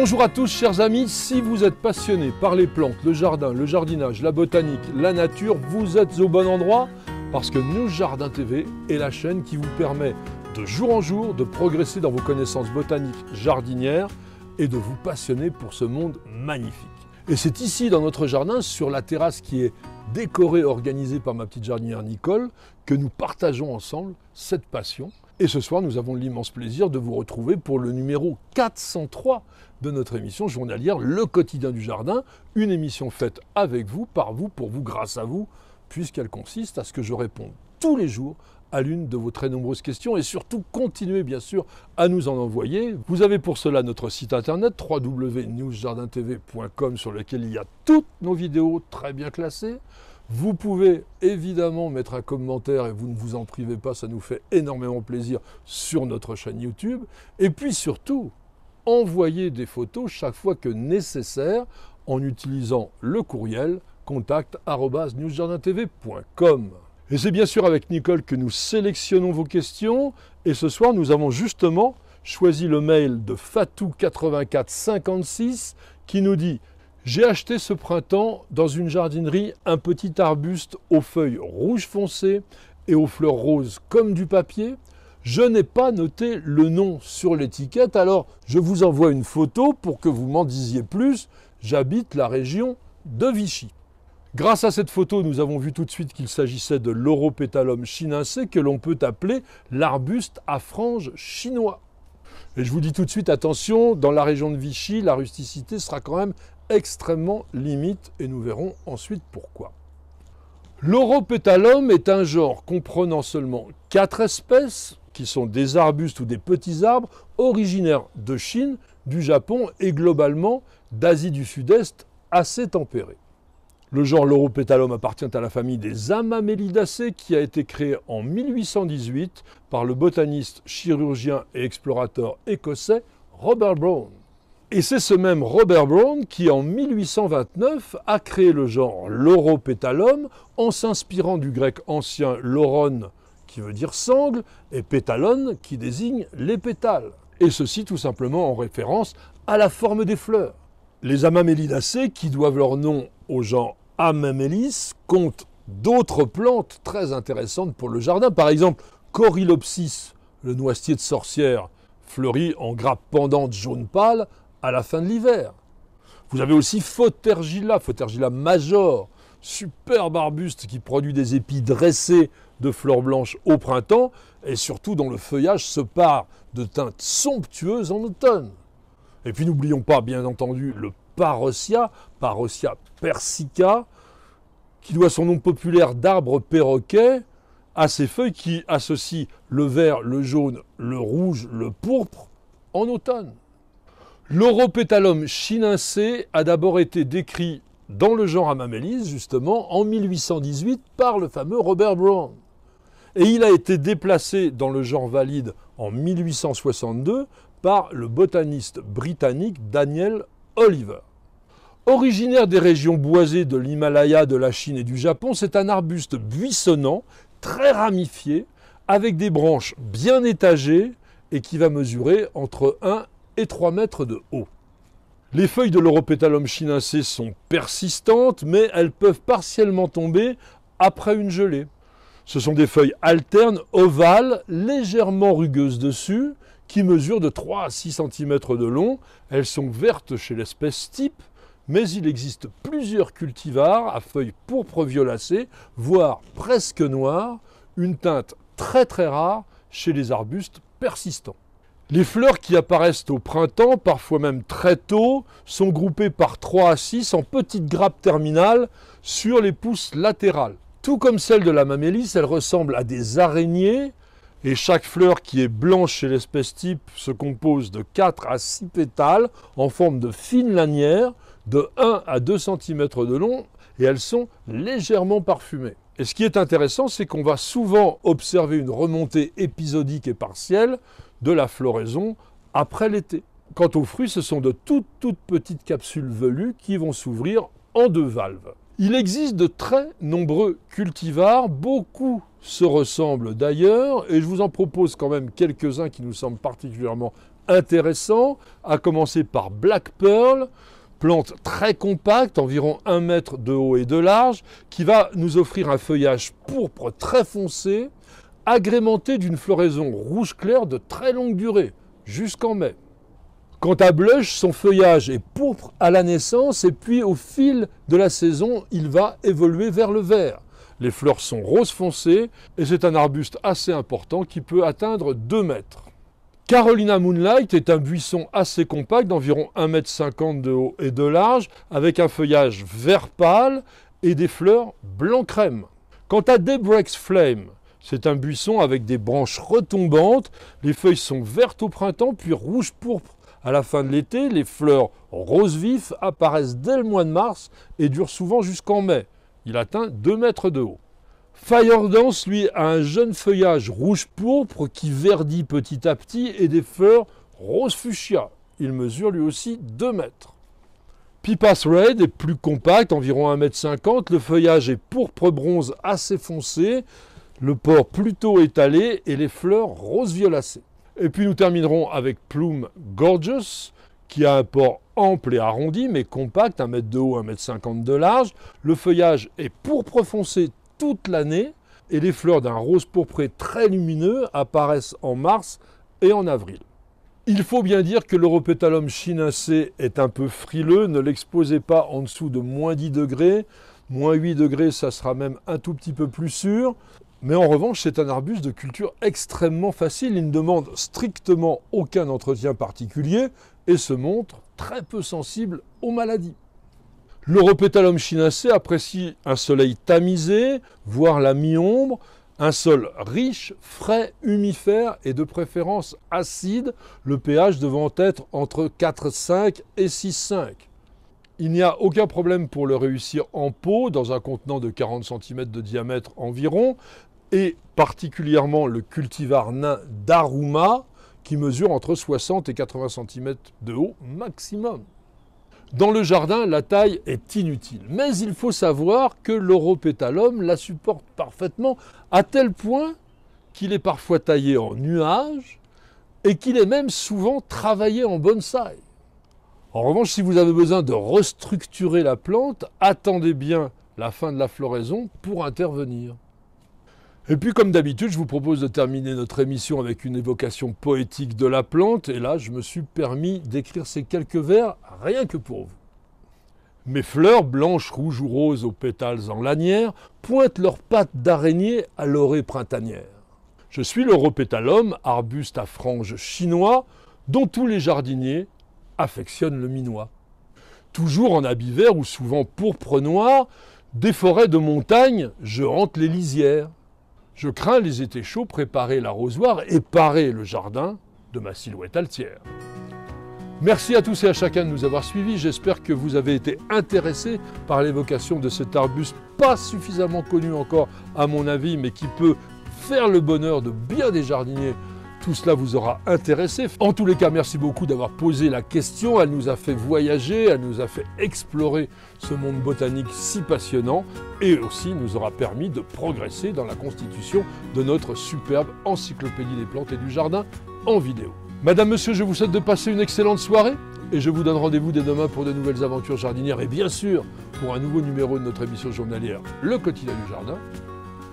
Bonjour à tous chers amis, si vous êtes passionnés par les plantes, le jardin, le jardinage, la botanique, la nature, vous êtes au bon endroit parce que News Jardin TV est la chaîne qui vous permet de jour en jour de progresser dans vos connaissances botaniques jardinières et de vous passionner pour ce monde magnifique. Et c'est ici dans notre jardin, sur la terrasse qui est décorée et organisée par ma petite jardinière Nicole, que nous partageons ensemble cette passion. Et ce soir, nous avons l'immense plaisir de vous retrouver pour le numéro 403 de notre émission journalière Le Quotidien du Jardin, une émission faite avec vous, par vous, pour vous, grâce à vous, puisqu'elle consiste à ce que je réponde tous les jours à l'une de vos très nombreuses questions et surtout continuez bien sûr à nous en envoyer. Vous avez pour cela notre site internet www.newsjardintv.com sur lequel il y a toutes nos vidéos très bien classées. Vous pouvez évidemment mettre un commentaire et vous ne vous en privez pas, ça nous fait énormément plaisir sur notre chaîne YouTube. Et puis surtout, envoyez des photos chaque fois que nécessaire en utilisant le courriel contact@newsjardintv.com. Et c'est bien sûr avec Nicole que nous sélectionnons vos questions. Et ce soir, nous avons justement choisi le mail de Fatou8456 qui nous dit « J'ai acheté ce printemps dans une jardinerie un petit arbuste aux feuilles rouge foncé et aux fleurs roses comme du papier. Je n'ai pas noté le nom sur l'étiquette, alors je vous envoie une photo pour que vous m'en disiez plus. J'habite la région de Vichy. » Grâce à cette photo, nous avons vu tout de suite qu'il s'agissait de l'Auropétalum chinense que l'on peut appeler l'arbuste à franges chinois. Et je vous dis tout de suite, attention, dans la région de Vichy, la rusticité sera quand même extrêmement limite et nous verrons ensuite pourquoi. L'Auropétalum est un genre comprenant seulement 4 espèces qui sont des arbustes ou des petits arbres originaires de Chine, du Japon et globalement d'Asie du Sud-Est assez tempérée. Le genre l'Auropétalum appartient à la famille des Amamelidaceae qui a été créée en 1818 par le botaniste, chirurgien et explorateur écossais Robert Brown. Et c'est ce même Robert Brown qui, en 1829, a créé le genre l'Auropétalum en s'inspirant du grec ancien lauron, qui veut dire sangle, et pétalon, qui désigne les pétales. Et ceci tout simplement en référence à la forme des fleurs. Les Amamelidaceae, qui doivent leur nom au genre Amamelis, comptent d'autres plantes très intéressantes pour le jardin. Par exemple, Corylopsis, le noisetier de sorcière, fleurit en grappes pendantes jaune pâle à la fin de l'hiver. Vous avez aussi Fautergilla major, superbe arbuste qui produit des épis dressés de fleurs blanches au printemps et surtout dont le feuillage se pare de teintes somptueuses en automne. Et puis n'oublions pas bien entendu le Parosia persica, qui doit son nom populaire d'arbre perroquet à ses feuilles qui associent le vert, le jaune, le rouge, le pourpre en automne. L'Auropétalum chinense a d'abord été décrit dans le genre Amamelis, justement, en 1818 par le fameux Robert Brown. Et il a été déplacé dans le genre valide en 1862 par le botaniste britannique Daniel Oliver. Originaire des régions boisées de l'Himalaya, de la Chine et du Japon, c'est un arbuste buissonnant, très ramifié, avec des branches bien étagées et qui va mesurer entre 1 et 3 mètres de haut. Les feuilles de l'Auropétalum chinense sont persistantes, mais elles peuvent partiellement tomber après une gelée. Ce sont des feuilles alternes, ovales, légèrement rugueuses dessus, qui mesurent de 3 à 6 cm de long. Elles sont vertes chez l'espèce type, mais il existe plusieurs cultivars à feuilles pourpre violacées, voire presque noires, une teinte très très rare chez les arbustes persistants. Les fleurs qui apparaissent au printemps, parfois même très tôt, sont groupées par 3 à 6 en petites grappes terminales sur les pousses latérales. Tout comme celle de la mamélis, elle ressemble à des araignées et chaque fleur qui est blanche chez l'espèce type se compose de 4 à 6 pétales en forme de fines lanières de 1 à 2 cm de long et elles sont légèrement parfumées. Et ce qui est intéressant, c'est qu'on va souvent observer une remontée épisodique et partielle de la floraison après l'été. Quant aux fruits, ce sont de toutes petites capsules velues qui vont s'ouvrir en 2 valves. Il existe de très nombreux cultivars, beaucoup se ressemblent d'ailleurs, et je vous en propose quand même quelques-uns qui nous semblent particulièrement intéressants, à commencer par Black Pearl, plante très compacte, environ 1 mètre de haut et de large, qui va nous offrir un feuillage pourpre très foncé, agrémenté d'une floraison rouge clair de très longue durée, jusqu'en mai. Quant à Blush, son feuillage est pourpre à la naissance et puis au fil de la saison, il va évoluer vers le vert. Les fleurs sont rose foncé et c'est un arbuste assez important qui peut atteindre 2 mètres. Carolina Moonlight est un buisson assez compact d'environ 1,50 m de haut et de large avec un feuillage vert pâle et des fleurs blanc crème. Quant à Daybreak's Flame, c'est un buisson avec des branches retombantes, les feuilles sont vertes au printemps puis rouge pourpre à la fin de l'été, les fleurs rose vif apparaissent dès le mois de mars et durent souvent jusqu'en mai. Il atteint 2 mètres de haut. Fire Dance, lui, a un jeune feuillage rouge pourpre qui verdit petit à petit et des fleurs rose fuchsia. Il mesure lui aussi 2 mètres. Pippas Red est plus compact, environ 1,50 m. Le feuillage est pourpre bronze assez foncé, le port plutôt étalé et les fleurs rose violacées. Et puis nous terminerons avec Plume Gorgeous, qui a un port ample et arrondi, mais compact, 1 mètre de haut, 1,50 m de large. Le feuillage est pourpre foncé toute l'année et les fleurs d'un rose pourpré très lumineux apparaissent en mars et en avril. Il faut bien dire que l'Europétalum chinacé est un peu frileux, ne l'exposez pas en dessous de -10 degrés, -8 degrés, ça sera même un tout petit peu plus sûr. Mais en revanche, c'est un arbuste de culture extrêmement facile, il ne demande strictement aucun entretien particulier et se montre très peu sensible aux maladies. L'Europétalum chinacé apprécie un soleil tamisé, voire la mi-ombre, un sol riche, frais, humifère et de préférence acide, le pH devant être entre 4,5 et 6,5. Il n'y a aucun problème pour le réussir en pot, dans un contenant de 40 cm de diamètre environ, et particulièrement le cultivar nain Daruma, qui mesure entre 60 et 80 cm de haut maximum. Dans le jardin, la taille est inutile, mais il faut savoir que l'Europétalum la supporte parfaitement, à tel point qu'il est parfois taillé en nuage et qu'il est même souvent travaillé en bonsaï. En revanche, si vous avez besoin de restructurer la plante, attendez bien la fin de la floraison pour intervenir. Et puis, comme d'habitude, je vous propose de terminer notre émission avec une évocation poétique de la plante. Et là, je me suis permis d'écrire ces quelques vers rien que pour vous. Mes fleurs, blanches, rouges ou roses aux pétales en lanière, pointent leurs pattes d'araignée à l'orée printanière. Je suis l'Europétalum, arbuste à franges chinois, dont tous les jardiniers affectionnent le minois. Toujours en habit vert ou souvent pourpre noir, des forêts de montagne, je hante les lisières. Je crains les étés chauds, préparer l'arrosoir et parer le jardin de ma silhouette altière. Merci à tous et à chacun de nous avoir suivis. J'espère que vous avez été intéressés par l'évocation de cet arbuste pas suffisamment connu encore à mon avis, mais qui peut faire le bonheur de bien des jardiniers. Tout cela vous aura intéressé. En tous les cas, merci beaucoup d'avoir posé la question. Elle nous a fait voyager, elle nous a fait explorer ce monde botanique si passionnant et aussi nous aura permis de progresser dans la constitution de notre superbe encyclopédie des plantes et du jardin en vidéo. Madame, monsieur, je vous souhaite de passer une excellente soirée et je vous donne rendez-vous dès demain pour de nouvelles aventures jardinières et bien sûr pour un nouveau numéro de notre émission journalière Le Quotidien du Jardin.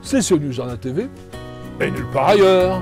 C'est sur New Jardin TV et nulle part ailleurs.